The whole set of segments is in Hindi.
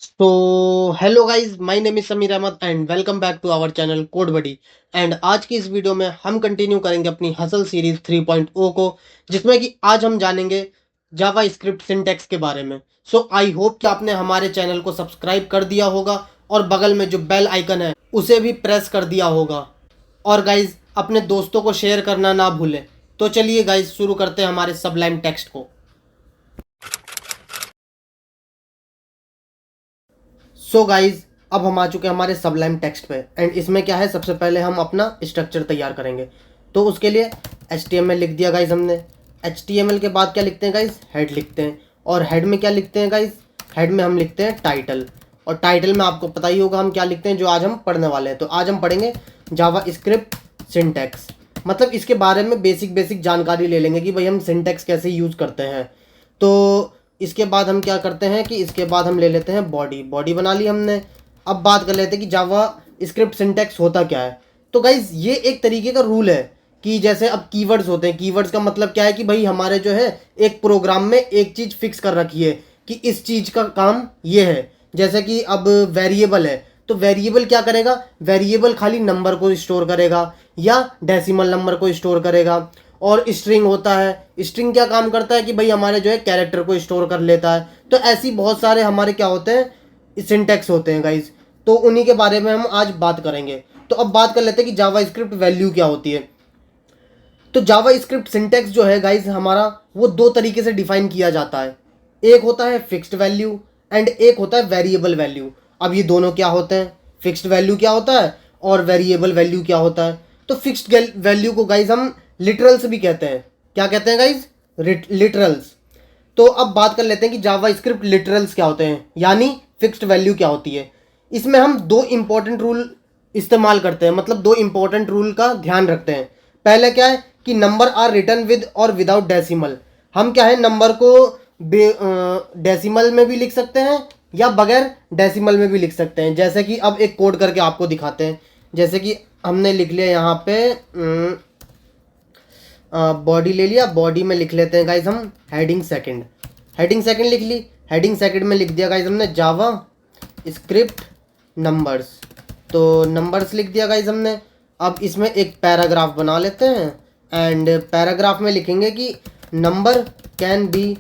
तो hello guys, my name is Sameer Ahmed and welcome back to our channel code buddy. And आज की इस वीडियो में हम कंटिन्यू करेंगे अपनी हसल सीरीज 3.0 को, जिसमें कि आज हम जानेंगे जावा स्क्रिप्ट सिंटैक्स के बारे में। सो आई होप कि आपने हमारे चैनल को सब्सक्राइब कर दिया होगा और बगल में जो बेल आइकन है उसे भी प्रेस कर दिया होगा। और गाइज अपने दोस्तों को शेयर करना ना भूलें। तो चलिए गाइज शुरू करते हैं हमारे सबलाइम टेक्स्ट को। सो गाइज अब हम आ चुके हैं हमारे सबलाइम टेक्स्ट पे। एंड इसमें क्या है, सबसे पहले हम अपना स्ट्रक्चर तैयार करेंगे। तो उसके लिए HTML लिख दिया गाइज हमने। HTML के बाद क्या लिखते हैं गाइज, हेड लिखते हैं। और हेड में क्या लिखते हैं गाइज, हेड में हम लिखते हैं टाइटल। और टाइटल में आपको पता ही होगा हम क्या लिखते हैं, जो आज हम पढ़ने वाले हैं। तो आज हम पढ़ेंगे जावा स्क्रिप्ट सिंटैक्स। मतलब इसके बारे में बेसिक बेसिक जानकारी ले लेंगे कि भाई हम सिंटैक्स कैसे यूज़ करते हैं। तो इसके बाद हम क्या करते हैं कि इसके बाद हम ले लेते हैं बॉडी। बॉडी बना ली हमने। अब बात कर लेते हैं कि जावा स्क्रिप्ट सिंटैक्स होता क्या है। तो गाइज ये एक तरीके का रूल है कि जैसे अब कीवर्ड्स होते हैं। कीवर्ड्स का मतलब क्या है कि भाई हमारे जो है एक प्रोग्राम में एक चीज़ फिक्स कर रखी है कि इस चीज़ का काम ये है। जैसे कि अब वेरिएबल है, तो वेरिएबल क्या करेगा, वेरिएबल खाली नंबर को स्टोर करेगा या डेसिमल नंबर को स्टोर करेगा। और स्ट्रिंग होता है, स्ट्रिंग क्या काम करता है कि भाई हमारे जो है कैरेक्टर को स्टोर कर लेता है। तो ऐसी बहुत सारे हमारे क्या होते हैं, सिंटैक्स होते हैं गाइज। तो उन्हीं के बारे में हम आज बात करेंगे। तो अब बात कर लेते हैं कि जावा स्क्रिप्ट वैल्यू क्या होती है। तो जावा स्क्रिप्ट सिंटैक्स जो है गाइज हमारा, वो दो तरीके से डिफाइन किया जाता है। एक होता है फिक्स्ड वैल्यू एंड एक होता है वेरिएबल वैल्यू। अब ये दोनों क्या होते हैं, फिक्स्ड वैल्यू क्या होता है और वेरिएबल वैल्यू क्या होता है। तो फिक्स्ड वैल्यू को गाइज हम लिटरल्स भी कहते हैं। क्या कहते हैं गाइज, लिटरल्स। तो अब बात कर लेते हैं कि जावा स्क्रिप्ट लिटरल्स क्या होते हैं, यानी फिक्स्ड वैल्यू क्या होती है। इसमें हम दो इंपॉर्टेंट रूल इस्तेमाल करते हैं, मतलब दो इंपॉर्टेंट रूल का ध्यान रखते हैं। पहले क्या है कि नंबर आर रिटर्न विद और विदाउट डेसिमल। हम क्या है नंबर को डेसिमल में भी लिख सकते हैं या बगैर डेसिमल में भी लिख सकते हैं। जैसे कि अब एक कोड करके आपको दिखाते हैं। जैसे कि हमने लिख लिया यहाँ पे बॉडी ले लिया। बॉडी में लिख लेते हैं गाइज हम हेडिंग सेकंड। हेडिंग सेकंड लिख ली। हेडिंग सेकंड में लिख दिया गाइज हमने जावा स्क्रिप्ट नंबर्स। तो नंबर्स लिख दिया गाइज हमने। अब इसमें एक पैराग्राफ बना लेते हैं एंड पैराग्राफ में लिखेंगे कि number can be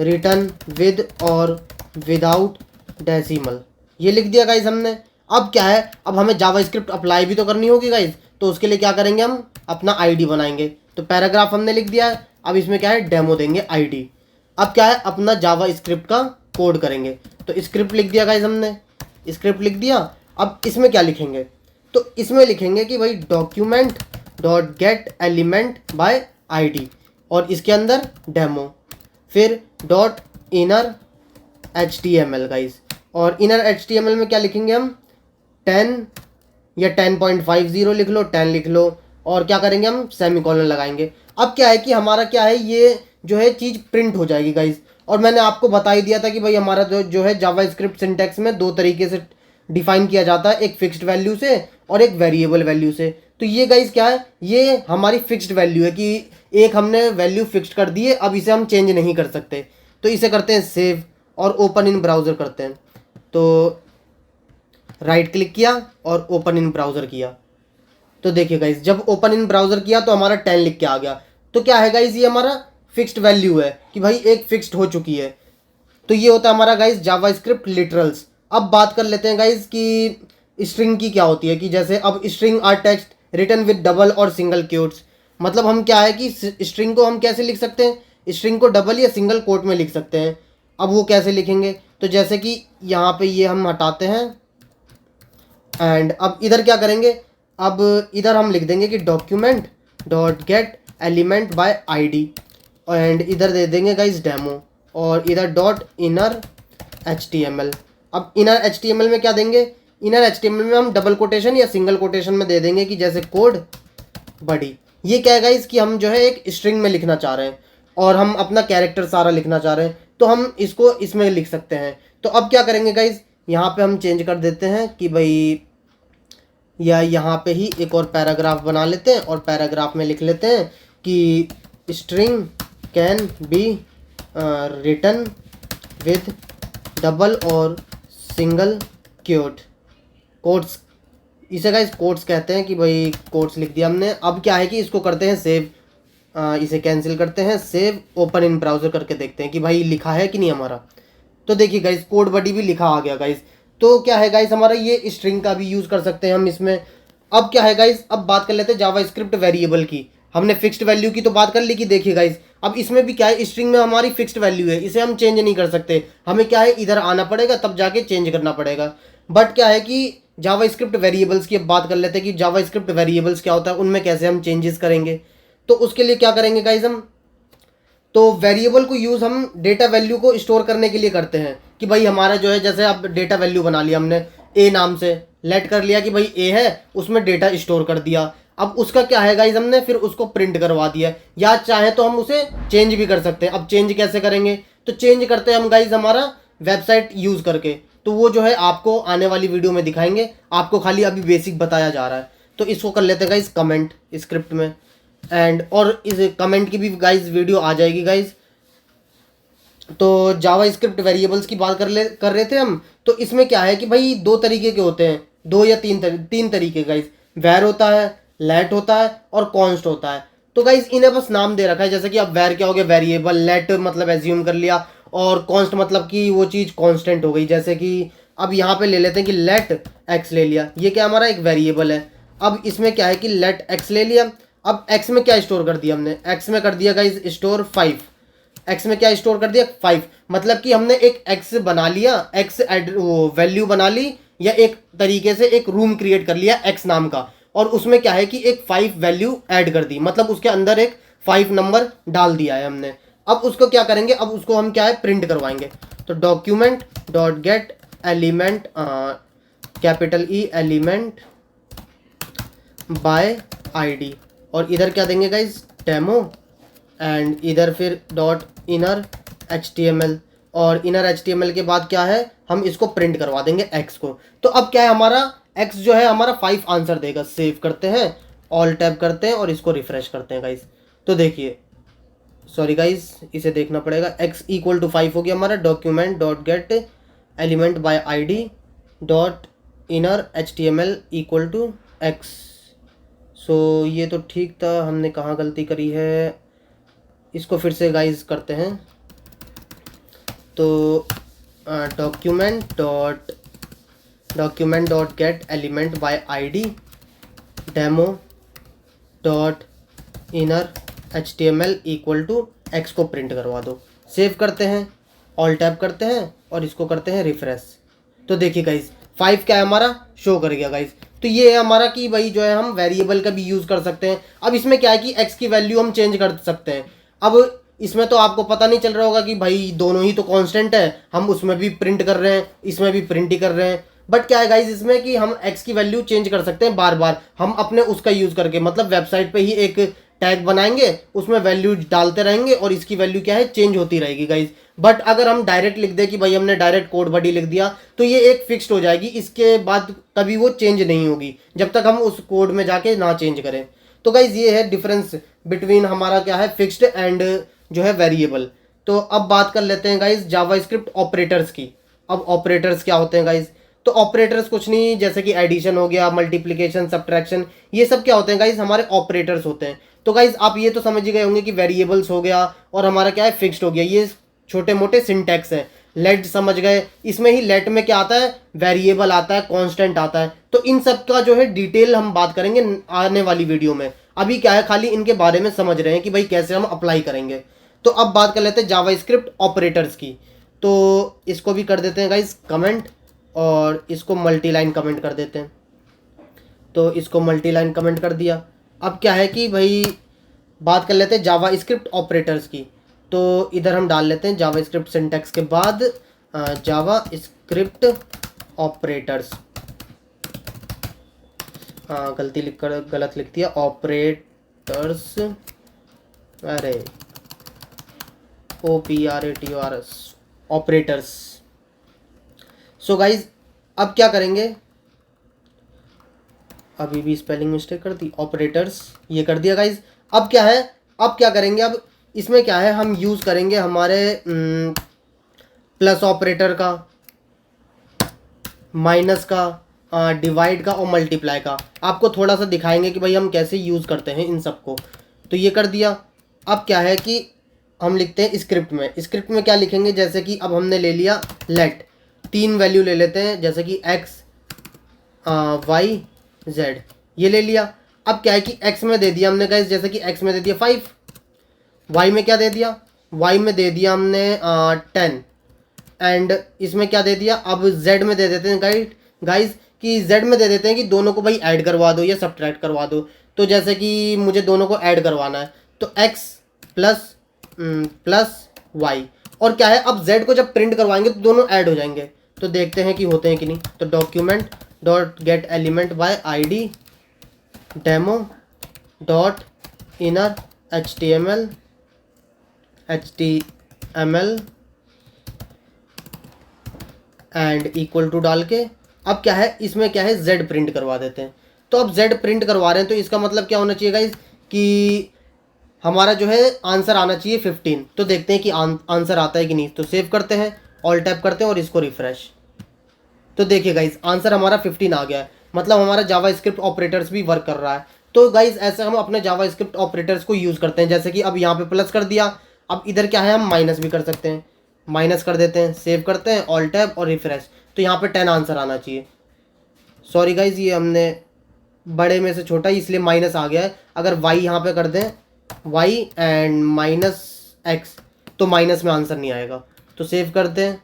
return with और विदाउट डेसिमल। ये लिख दिया गाइज हमने। अब क्या है, अब हमें जावा स्क्रिप्ट अप्लाई भी तो करनी होगी गाइज। तो उसके लिए क्या करेंगे, हम अपना आईडी बनाएंगे। तो पैराग्राफ हमने लिख दिया है। अब इसमें क्या है, डेमो देंगे आईडी। अब क्या है, अपना जावा स्क्रिप्ट का कोड करेंगे। तो स्क्रिप्ट लिख दिया गाइज हमने, स्क्रिप्ट लिख दिया। अब इसमें क्या लिखेंगे, तो इसमें लिखेंगे कि भाई document dot get element by ID और इसके अंदर डेमो, फिर डॉट इनर HTML गाइज। और इनर HTML में क्या लिखेंगे हम, 10 या 10.50 लिख लो, 10 लिख लो। और क्या करेंगे, हम सेमीकोलन लगाएंगे। अब क्या है कि हमारा क्या है, ये जो है चीज़ प्रिंट हो जाएगी गाइज। और मैंने आपको बता ही दिया था कि भाई हमारा जो है जावा स्क्रिप्ट सिंटैक्स में दो तरीके से डिफाइन किया जाता है, एक फिक्स्ड वैल्यू से और एक वेरिएबल वैल्यू से। तो ये गाइज क्या है, ये हमारी फिक्स्ड वैल्यू है कि एक हमने वैल्यू फिक्स्ड कर दी है, अब इसे हम चेंज नहीं कर सकते। तो इसे करते हैं सेव और ओपन इन ब्राउज़र करते हैं। तो राइट क्लिक किया और ओपन इन ब्राउज़र किया। तो देखिए गाइज, जब ओपन इन ब्राउज़र किया तो हमारा 10 लिख के आ गया। तो क्या है गाइज, ये हमारा फिक्स्ड वैल्यू है कि भाई एक फिक्स्ड हो चुकी है। तो ये होता है हमारा गाइज जावा स्क्रिप्ट लिटरल्स। अब बात कर लेते हैं गाइज कि स्ट्रिंग की क्या होती है। कि जैसे अब string are text written with double और सिंगल क्योट्स। मतलब हम क्या है कि स्ट्रिंग को हम कैसे लिख सकते हैं, स्ट्रिंग को डबल या सिंगल कोट में लिख सकते हैं। अब वो कैसे लिखेंगे, तो जैसे कि यहाँ पे ये हम हटाते हैं एंड अब इधर क्या करेंगे, अब इधर हम लिख देंगे कि document dot get element by ID and इधर दे देंगे गाइज डेमो और इधर डॉट इनर HTML। अब इनर HTML में क्या देंगे, इनर HTML में हम डबल कोटेशन या सिंगल कोटेशन में दे देंगे कि जैसे कोड बड़ी। ये क्या है गाइज कि हम जो है एक स्ट्रिंग में लिखना चाह रहे हैं और हम अपना कैरेक्टर सारा लिखना चाह रहे हैं, तो हम इसको इसमें लिख सकते हैं। तो अब क्या करेंगे गाइज, यहाँ पे हम चेंज कर देते हैं कि भाई, या यहाँ पे ही एक और पैराग्राफ बना लेते हैं और पैराग्राफ में लिख लेते हैं कि string can be written with double और सिंगल क्योट कोट्स, इसे गाइस कोट्स कहते हैं कि भाई कोट्स लिख दिया हमने। अब क्या है कि इसको करते हैं सेव, इसे कैंसिल करते हैं, सेव ओपन इन ब्राउज़र करके देखते हैं कि भाई लिखा है कि नहीं हमारा। तो देखिए गाइस कोड बडी भी लिखा आ गया गाइस। तो क्या है गाइस हमारा ये स्ट्रिंग का भी यूज़ कर सकते हैं हम इसमें। अब क्या है गाइस, अब बात कर लेते हैं जावास्क्रिप्ट वेरिएबल की। हमने फिक्स्ड वैल्यू की तो बात कर ली कि देखिए गाइस अब इसमें भी क्या है, स्ट्रिंग में हमारी फिक्स्ड वैल्यू है, इसे हम चेंज नहीं कर सकते, हमें क्या है इधर आना पड़ेगा तब जाके चेंज करना पड़ेगा। बट क्या है कि जावास्क्रिप्ट वेरिएबल्स की अब बात कर लेते हैं कि जावास्क्रिप्ट वेरिएबल्स क्या होता है, उनमें कैसे हम चेंजेस करेंगे। तो उसके लिए क्या करेंगे गाइस हम, तो वेरिएबल को यूज़ हम डेटा वैल्यू को स्टोर करने के लिए करते हैं कि भाई हमारा जो है, जैसे अब डेटा वैल्यू बना लिया हमने ए नाम से, लेट कर लिया कि भाई ए है, उसमें डेटा स्टोर कर दिया। अब उसका क्या है गाइस, हमने फिर उसको प्रिंट करवा दिया, या चाहे तो हम उसे चेंज भी कर सकते हैं। अब चेंज कैसे करेंगे, तो चेंज करते हैं हम गाइस हमारा वेबसाइट यूज़ करके। तो वो जो है आपको आने वाली वीडियो में दिखाएंगे, आपको खाली अभी बेसिक बताया जा रहा है। तो इसको कर लेते हैं गाइस कमेंट स्क्रिप्ट में, एंड और इस कमेंट की भी गाइस वीडियो आ जाएगी गाइस। तो जावास्क्रिप्ट वेरिएबल्स की बात कर रहे थे हम। तो इसमें क्या है कि भाई दो तरीके के होते हैं, दो या तीन तरीके गाइस। वैर होता है, लेट होता है और कॉन्स्ट होता है। तो गाइस इन्हें बस नाम दे रखा है, जैसे कि अब वैर क्या हो गया वेरिएबल, लेट मतलब एज्यूम कर लिया, और कॉन्स्ट मतलब कि वो चीज़ कांस्टेंट हो गई। जैसे कि अब यहाँ पे ले लेते हैं कि लेट एक्स ले लिया, ये क्या हमारा एक वेरिएबल है। अब इसमें क्या है कि लेट एक्स ले लिया, अब एक्स में क्या स्टोर कर दिया हमने, एक्स में कर दिया गाइस स्टोर 5। एक्स में क्या स्टोर कर दिया 5, मतलब कि हमने एक एक्स बना लिया, एक्स वैल्यू बना ली, या एक तरीके से एक रूम क्रिएट कर लिया एक्स नाम का, और उसमें क्या है कि एक 5 वैल्यू ऐड कर दी, मतलब उसके अंदर एक 5 नंबर डाल दिया है हमने। अब उसको क्या करेंगे, अब उसको हम क्या है प्रिंट करवाएंगे। तो document dot get element, capital E element by ID, और इधर क्या देंगे गाइस डेमो, एंड इधर फिर डॉट इनर HTML, और इनर HTML के बाद क्या है हम इसको प्रिंट करवा देंगे x को। तो अब क्या है हमारा x जो है हमारा 5 आंसर देगा। सेव करते हैं, ऑल टैब करते हैं और इसको रिफ्रेश करते हैं गाइस। तो देखिए, सॉरी गाइस इसे देखना पड़ेगा, x इक्वल टू 5 हो गया हमारा। Document dot get element by ID dot inner HTML equal to x। So ये तो ठीक था, हमने कहाँ गलती करी है, इसको फिर से गाइस करते हैं। तो document dot get element by ID demo dot inner HTML equal to x को प्रिंट करवा दो। सेव करते हैं, ऑल टैब करते हैं और इसको करते हैं रिफ्रेश। तो देखिए गाइस 5 क्या है हमारा शो कर गया गाइस। तो ये है हमारा कि भाई जो है हम वेरिएबल का भी यूज़ कर सकते हैं। अब इसमें क्या है कि x की वैल्यू हम चेंज कर सकते हैं। अब इसमें तो आपको पता नहीं चल रहा होगा कि भाई दोनों ही तो कांस्टेंट है, हम उसमें भी प्रिंट कर रहे हैं, इसमें भी प्रिंट ही कर रहे हैं। बट क्या है गाइस इसमें कि हम x की वैल्यू चेंज कर सकते हैं बार बार, हम अपने उसका यूज़ करके, मतलब वेबसाइट पे ही एक टैग बनाएंगे, उसमें वैल्यू डालते रहेंगे और इसकी वैल्यू क्या है चेंज होती रहेगी गाइस। बट अगर हम डायरेक्ट लिख दें कि भाई हमने डायरेक्ट कोड बॉडी लिख दिया, तो ये एक फिक्स्ड हो जाएगी, इसके बाद कभी वो चेंज नहीं होगी जब तक हम उस कोड में जाके ना चेंज करें। तो गाइज ये है डिफरेंस बिटवीन हमारा क्या है फिक्स्ड एंड जो है वेरिएबल। तो अब बात कर लेते हैं गाइज जावास्क्रिप्ट ऑपरेटर्स की। अब ऑपरेटर्स क्या होते हैं गाइज, तो ऑपरेटर्स कुछ नहीं, जैसे कि एडिशन हो गया, मल्टीप्लिकेशन, सब्ट्रैक्शन, ये सब क्या होते हैं गाइज हमारे ऑपरेटर्स होते हैं। तो गाइज आप ये तो समझ ही गए होंगे कि वेरिएबल्स हो गया और हमारा क्या है फिक्स्ड हो गया, ये छोटे मोटे सिंटैक्स हैं। लेट समझ गए, इसमें ही लेट में क्या आता है वेरिएबल आता है, कांस्टेंट आता है। तो इन सब का जो है डिटेल हम बात करेंगे आने वाली वीडियो में। अभी क्या है खाली इनके बारे में समझ रहे हैं कि भाई कैसे हम अप्लाई करेंगे। तो अब बात कर लेते हैं जावास्क्रिप्ट ऑपरेटर्स की। तो इसको भी कर देते हैं गाइस कमेंट, और इसको मल्टी लाइन कमेंट कर देते हैं। तो इसको मल्टी लाइन कमेंट कर दिया। अब क्या है कि भाई बात कर लेते हैं जावास्क्रिप्ट ऑपरेटर्स की। तो इधर हम डाल लेते हैं जावास्क्रिप्ट सिंटैक्स के बाद जावास्क्रिप्ट ऑपरेटर्स, गलती लिख कर गलत लिख दिया, ऑपरेटर्स, अरे OPRATORS ऑपरेटर्स। सो गाइज अब क्या करेंगे, अभी भी स्पेलिंग मिस्टेक कर दी, ऑपरेटर्स ये कर दिया गाइज। अब क्या है, अब क्या करेंगे, अब इसमें क्या है हम यूज़ करेंगे हमारे प्लस ऑपरेटर का। माइनस का, डिवाइड का और मल्टीप्लाई का। आपको थोड़ा सा दिखाएंगे कि भाई हम कैसे यूज़ करते हैं इन सबको। तो ये कर दिया। अब क्या है कि हम लिखते हैं स्क्रिप्ट में। स्क्रिप्ट में क्या लिखेंगे, जैसे कि अब हमने ले लिया लेट, 3 वैल्यू ले लेते हैं, जैसे कि एक्स, वाई, जेड, ये ले लिया। अब क्या है कि एक्स में दे दिया हमने गाइस, जैसे कि एक्स में दे दिया 5, वाई में क्या दे दिया, वाई में दे दिया हमने 10, एंड इसमें क्या दे दिया, अब जेड में दे देते हैं गाइस कि जेड में दे देते हैं कि दोनों को भाई ऐड करवा दो या सब्ट्रैक्ट करवा दो। तो जैसे कि मुझे दोनों को ऐड करवाना है, तो एक्स प्लस प्लस वाई, और क्या है अब जेड को जब प्रिंट करवाएंगे तो दोनों ऐड हो जाएंगे। तो देखते हैं कि होते हैं कि नहीं। तो document dot get element by ID demo dot inner H T M L and equal to डाल के अब क्या है इसमें क्या है z प्रिंट करवा देते हैं। तो अब z प्रिंट करवा रहे हैं, तो इसका मतलब क्या होना चाहिए गाइज कि हमारा जो है आंसर आना चाहिए 15। तो देखते हैं कि आंसर आता है कि नहीं। तो सेव करते हैं, ऑल टैप करते हैं और इसको रिफ्रेश। तो देखिए गाइज आंसर हमारा 15 आ गया है, मतलब हमारा जावा स्क्रिप्ट ऑपरेटर्स भी वर्क कर रहा है। तो गाइज ऐसे हम अपने जावा स्क्रिप्ट ऑपरेटर्स को यूज़ करते हैं, जैसे कि अब यहाँ पे प्लस कर दिया, अब इधर क्या है हम माइनस भी कर सकते हैं, माइनस कर देते हैं, सेव करते हैं, ऑल टैप और रिफ्रेश। तो यहाँ पे 10 आंसर आना चाहिए। सॉरी गाइज ये हमने बड़े में से छोटा ही इसलिए माइनस आ गया है। अगर वाई यहाँ पे कर दें, वाई एंड माइनस एक्स, तो माइनस में आंसर नहीं आएगा। तो सेव करते हैं,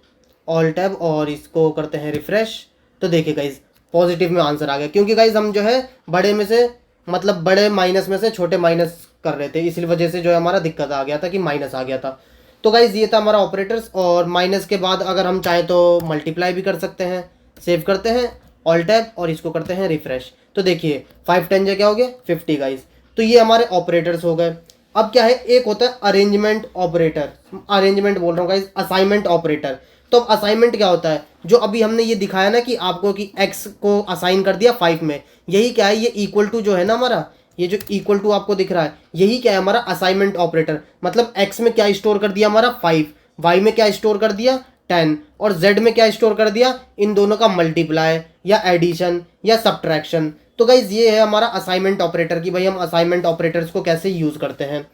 ऑल टैब और इसको करते हैं रिफ्रेश। तो देखिए गाइज पॉजिटिव में आंसर आ गया, क्योंकि गाइज हम जो है बड़े में से मतलब बड़े माइनस में से छोटे माइनस कर रहे थे, इसी वजह से जो है हमारा दिक्कत आ गया था कि माइनस आ गया था। तो गाइज ये था हमारा ऑपरेटर्स। और माइनस के बाद अगर हम चाहें तो मल्टीप्लाई भी कर सकते हैं। सेव करते हैं, ऑल टैब और इसको करते हैं रिफ्रेश। तो देखिए 5 10 जो क्या हो गया 50 गाइज। तो ये हमारे ऑपरेटर्स हो गए। अब क्या है, एक होता है अरेंजमेंट ऑपरेटर, अरेंजमेंट बोल रहा हूँ गाइज, असाइनमेंट ऑपरेटर। तो अब असाइनमेंट क्या होता है, जो अभी हमने ये दिखाया ना कि आपको कि x को असाइन कर दिया 5 में, यही क्या है, ये इक्वल टू जो है ना हमारा, ये जो इक्वल टू आपको दिख रहा है, यही क्या है हमारा असाइनमेंट ऑपरेटर। मतलब x में क्या स्टोर कर दिया हमारा 5, y में क्या स्टोर कर दिया 10, और z में क्या स्टोर कर दिया, इन दोनों का मल्टीप्लाई या एडिशन या सब्ट्रैक्शन। तो गाइज ये है हमारा असाइनमेंट ऑपरेटर कि भाई हम असाइनमेंट ऑपरेटर्स को कैसे यूज़ करते हैं।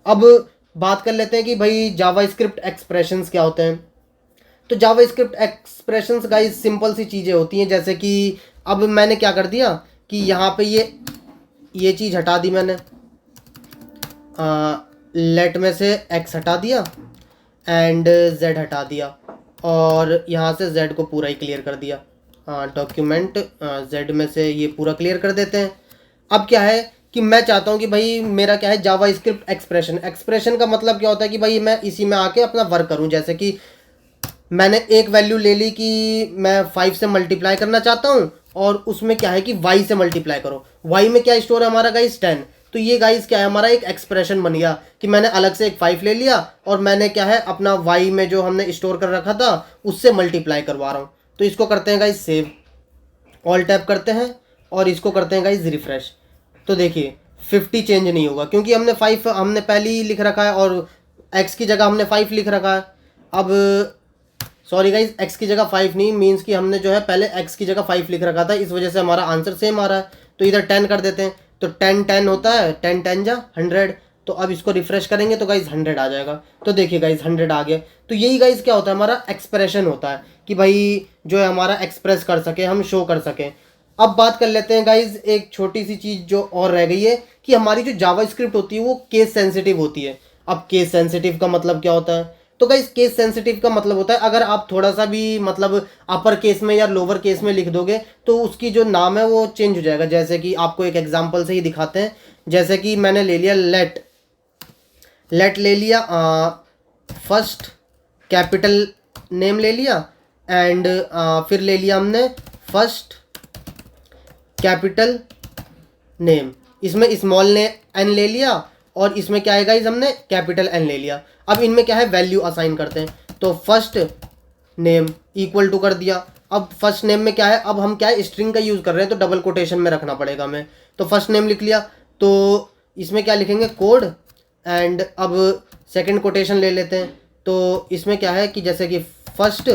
अब बात कर लेते हैं कि भाई जावा स्क्रिप्ट एक्सप्रेशंस क्या होते हैं। तो जावा स्क्रिप्ट एक्सप्रेशंस गाइज सिंपल सी चीज़ें होती हैं, जैसे कि अब मैंने क्या कर दिया कि यहाँ पे ये चीज़ हटा दी मैंने, लेट में से x हटा दिया एंड z हटा दिया, और यहाँ से z को पूरा ही क्लियर कर दिया। डॉक्यूमेंट z में से ये पूरा क्लियर कर देते हैं। अब क्या है कि मैं चाहता हूँ कि भाई मेरा क्या है जावा स्क्रिप्ट एक्सप्रेशन, एक्सप्रेशन का मतलब क्या होता है कि भाई मैं इसी में आके अपना वर्क करूँ। जैसे कि मैंने एक वैल्यू ले ली कि मैं 5 से मल्टीप्लाई करना चाहता हूँ, और उसमें क्या है कि y से मल्टीप्लाई करो। y में क्या स्टोर है हमारा गाइस 10। तो ये गाइस क्या है हमारा एक एक्सप्रेशन बन गया कि मैंने अलग से एक 5 ले लिया और मैंने क्या है अपना y में जो हमने स्टोर कर रखा था उससे मल्टीप्लाई करवा रहा हूँ। तो इसको करते हैं गाइस सेव, ऑल टैप करते हैं और इसको करते हैं गाइस रिफ्रेश। तो देखिए 50 चेंज नहीं होगा, क्योंकि हमने 5 हमने पहले ही लिख रखा है और x की जगह हमने 5 लिख रखा है। अब सॉरी गाइज x की जगह 5 नहीं, मीन्स कि हमने जो है पहले x की जगह 5 लिख रखा था, इस वजह से हमारा आंसर सेम आ रहा है। तो इधर 10 कर देते हैं, तो 10 10 होता है, 10 10 जा 100। तो अब इसको रिफ्रेश करेंगे तो गाइज 100 आ जाएगा। तो देखिए गाइज 100 आ गया। तो यही गाइज क्या होता है हमारा एक्सप्रेशन होता है कि भाई जो है हमारा एक्सप्रेस कर सके, हम शो कर सकें। अब बात कर लेते हैं गाइज एक छोटी सी चीज़ जो और रह गई है कि हमारी जो जावा स्क्रिप्ट होती है वो केस सेंसिटिव होती है। अब केस सेंसिटिव का मतलब क्या होता है, तो गाइस केस सेंसिटिव का मतलब होता है अगर आप थोड़ा सा भी मतलब अपर केस में या लोअर केस में लिख दोगे तो उसकी जो नाम है वो चेंज हो जाएगा। जैसे कि आपको एक एग्जांपल से ही दिखाते हैं, जैसे कि मैंने ले लिया लेट ले लिया, फर्स्ट कैपिटल नेम ले लिया एंड फिर ले लिया हमने फर्स्ट कैपिटल नेम, इसमें स्मॉल ने एन ले लिया और इसमें क्या है गाइस हमने कैपिटल एन ले लिया। अब इनमें क्या है वैल्यू असाइन करते हैं, तो फर्स्ट नेम इक्वल टू कर दिया। अब फर्स्ट नेम में क्या है, अब हम क्या है स्ट्रिंग का यूज़ कर रहे हैं तो डबल कोटेशन में रखना पड़ेगा हमें। तो फर्स्ट नेम लिख लिया, तो इसमें क्या लिखेंगे कोड एंड अब सेकंड कोटेशन ले लेते हैं। तो इसमें क्या है कि जैसे कि फर्स्ट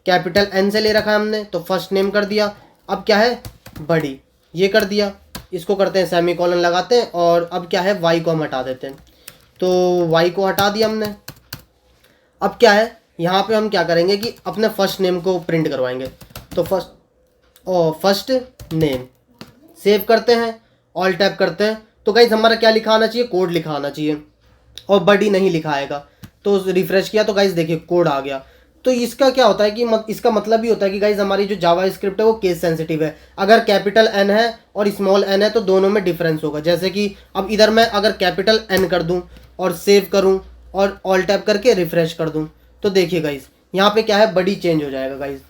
कैपिटल एन से ले रखा है हमने, तो फर्स्ट नेम कर दिया। अब क्या है, बड़ी, ये कर दिया। इसको करते हैं सेमीकोलन लगाते हैं, और अब क्या है, वाई को हम हटा देते हैं। तो वाई को हटा दिया हमने। अब क्या है, यहाँ पे हम क्या करेंगे कि अपने फर्स्ट नेम को प्रिंट करवाएंगे। तो फर्स्ट नेम सेव करते हैं, ऑल टैप करते हैं। तो गाइज हमारा क्या लिखा आना चाहिए, कोड लिखा आना चाहिए, और बड़ी नहीं लिखा आएगा। तो रिफ्रेश किया तो गाइज देखिए कोड आ गया। तो इसका क्या होता है कि इसका मतलब भी होता है कि गाइज हमारी जो जावा स्क्रिप्ट है वो केस सेंसिटिव है। अगर कैपिटल एन है और स्मॉल एन है तो दोनों में डिफरेंस होगा। जैसे कि अब इधर मैं अगर कैपिटल एन कर दूं और सेव करूं और ऑल टैप करके रिफ्रेश कर दूं, तो देखिए गाइज यहाँ पे क्या है, बड़ी चेंज हो जाएगा गाइज।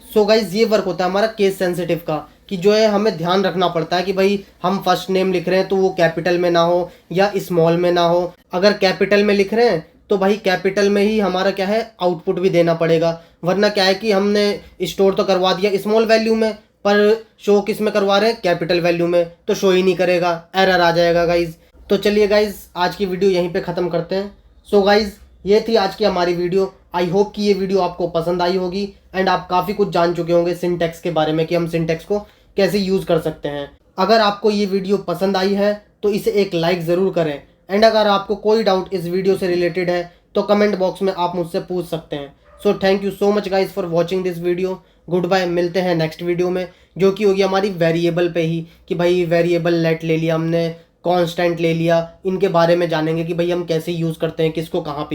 सो गाइज ये वर्क होता है हमारा केस सेंसिटिव का, कि जो है हमें ध्यान रखना पड़ता है कि भाई हम फर्स्ट नेम लिख रहे हैं तो वो कैपिटल में ना हो या स्मॉल में ना हो। अगर कैपिटल में लिख रहे हैं तो भाई कैपिटल में ही हमारा क्या है, आउटपुट भी देना पड़ेगा। वरना क्या है कि हमने स्टोर तो करवा दिया स्मॉल वैल्यू में, पर शो किस में करवा रहे हैं, कैपिटल वैल्यू में, तो शो ही नहीं करेगा, एरर आ जाएगा गाइज। तो चलिए गाइज आज की वीडियो यहीं पे ख़त्म करते हैं। सो गाइज ये थी आज की हमारी वीडियो। आई होप कि ये वीडियो आपको पसंद आई होगी एंड आप काफ़ी कुछ जान चुके होंगे सिंटैक्स के बारे में, कि हम सिंटैक्स को कैसे यूज़ कर सकते हैं। अगर आपको ये वीडियो पसंद आई है तो इसे एक लाइक ज़रूर करें, एंड अगर आपको कोई डाउट इस वीडियो से रिलेटेड है तो कमेंट बॉक्स में आप मुझसे पूछ सकते हैं। So thank you so much guys for watching this video. Good bye, मिलते हैं नेक्स्ट वीडियो में, जो कि होगी हमारी वेरिएबल पे ही, कि भाई वेरिएबल लेट ले लिया हमने, कांस्टेंट ले लिया, इनके बारे में जानेंगे कि भाई हम कैसे यूज़ करते हैं, किसको कहाँ पे